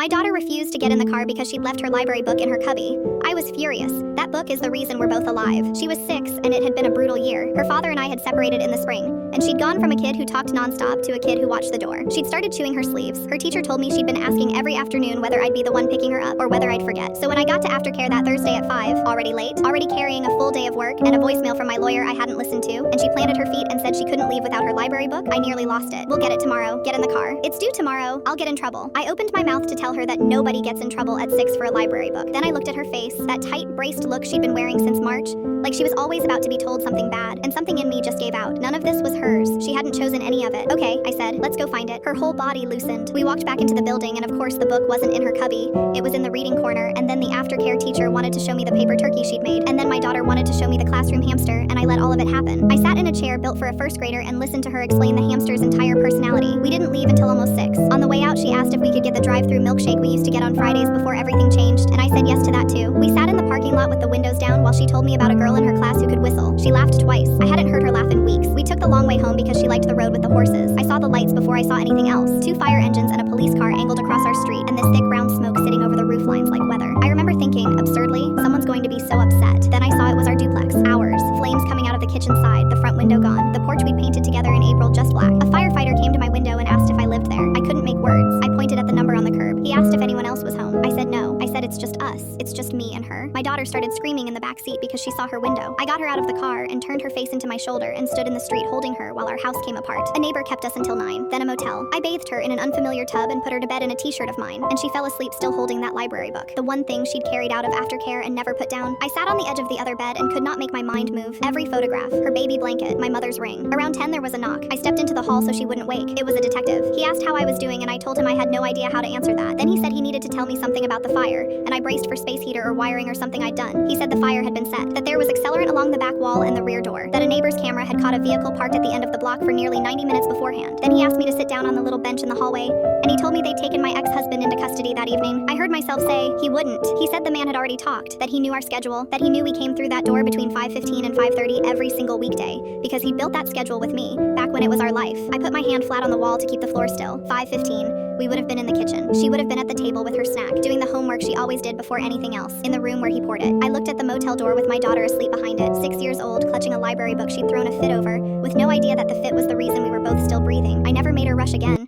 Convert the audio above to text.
My daughter refused to get in the car because she'd left her library book in her cubby. I was furious. That book is the reason we're both alive. She was 6, and it had been a brutal year. Her father and I had separated in the spring, and she'd gone from a kid who talked nonstop to a kid who watched the door. She'd started chewing her sleeves. Her teacher told me she'd been asking every afternoon whether I'd be the one picking her up or whether I'd forget. So when I got to aftercare that Thursday at 5, already late, already carrying a full day of work, and a voicemail from my lawyer I hadn't listened to, and she planted her feet and said she couldn't leave without her library book, I nearly lost it. We'll get it tomorrow. Get in the car. It's due tomorrow. I'll get in trouble. I opened my mouth to tell her that nobody gets in trouble at 6 for a library book. Then I looked at her face, that tight, braced look she'd been wearing since March, like she was always about to be told something bad, and something in me just gave out. None of this was hers. She hadn't chosen any of it. Okay, I said, let's go find it. Her whole body loosened. We walked back into the building, and of course the book wasn't in her cubby. It was in the reading corner, and then the aftercare teacher wanted to show me the paper turkey she'd made, and then my daughter wanted to show me the classroom hamster, and I let all of it happen. I sat in a chair built for a first grader and listened to her explain the hamster's entire personality. We didn't leave until almost 6. On the way out, she asked if we could get the drive-through milkshake we used to get on Fridays before everything changed, and I said yes to that too. We sat in the parking lot with the windows down while she told me about a girl in her class who could whistle. She laughed twice. I hadn't heard her laugh in weeks. We took the long way home because she liked the road with the horses. I saw the lights before I saw anything else. 2 fire engines and a police car angled across our street, and this thick brown smoke sitting over the roof lines like weather. I remember thinking, absurdly, someone's going to be so upset. Then I saw it was our duplex. Ours. Flames coming out of the kitchen side, the front window gone, the porch we'd painted together in April just black. A firefighter came to my window and asked if I lived there. I couldn't make words. I pointed at the number on the curb. He asked if anyone else was home. I said no. I said it's just us. It's just me and her. My daughter started screaming in the back seat because she saw her window. I got her out of the car and turned her face into my shoulder and stood in the street holding her while our house came apart. A neighbor kept us until 9, then a motel. I bathed her in an unfamiliar tub and put her to bed in a t-shirt of mine, and she fell asleep still holding that library book, the one thing she'd carried out of aftercare and never put down. I sat on the edge of the other bed and could not make my mind move. Every photograph, her baby blanket, my mother's ring. Around 10 there was a knock. I stepped into the hall so she wouldn't wake. It was a detective. He asked how I was doing and I told him I had no idea how to answer that. Then he said he needed to tell me something about the fire, and I braced for space heater or wiring or something I'd done. He said the fire had been set, that there was accelerant along the back wall and the rear door, that a neighbor's camera had caught a vehicle parked at the end of the block for nearly 90 minutes beforehand. Then he asked me to sit down on the little bench in the hallway, and he told me they'd taken my ex-husband into custody that evening. I heard myself say he wouldn't. He said the man had already talked, that he knew our schedule, that he knew we came through that door between 5:15 and 5:30 every single weekday, because he built that schedule with me, back when it was our life. I put my hand flat on the wall to keep the floor still. 5:15. We would have been in the kitchen. She would have been at the table with her snack, doing the homework she always did before anything else, in the room where he poured it. I looked at the motel door with my daughter asleep behind it, 6 years old, clutching a library book she'd thrown a fit over, with no idea that the fit was the reason we were both still breathing. I never made her rush again.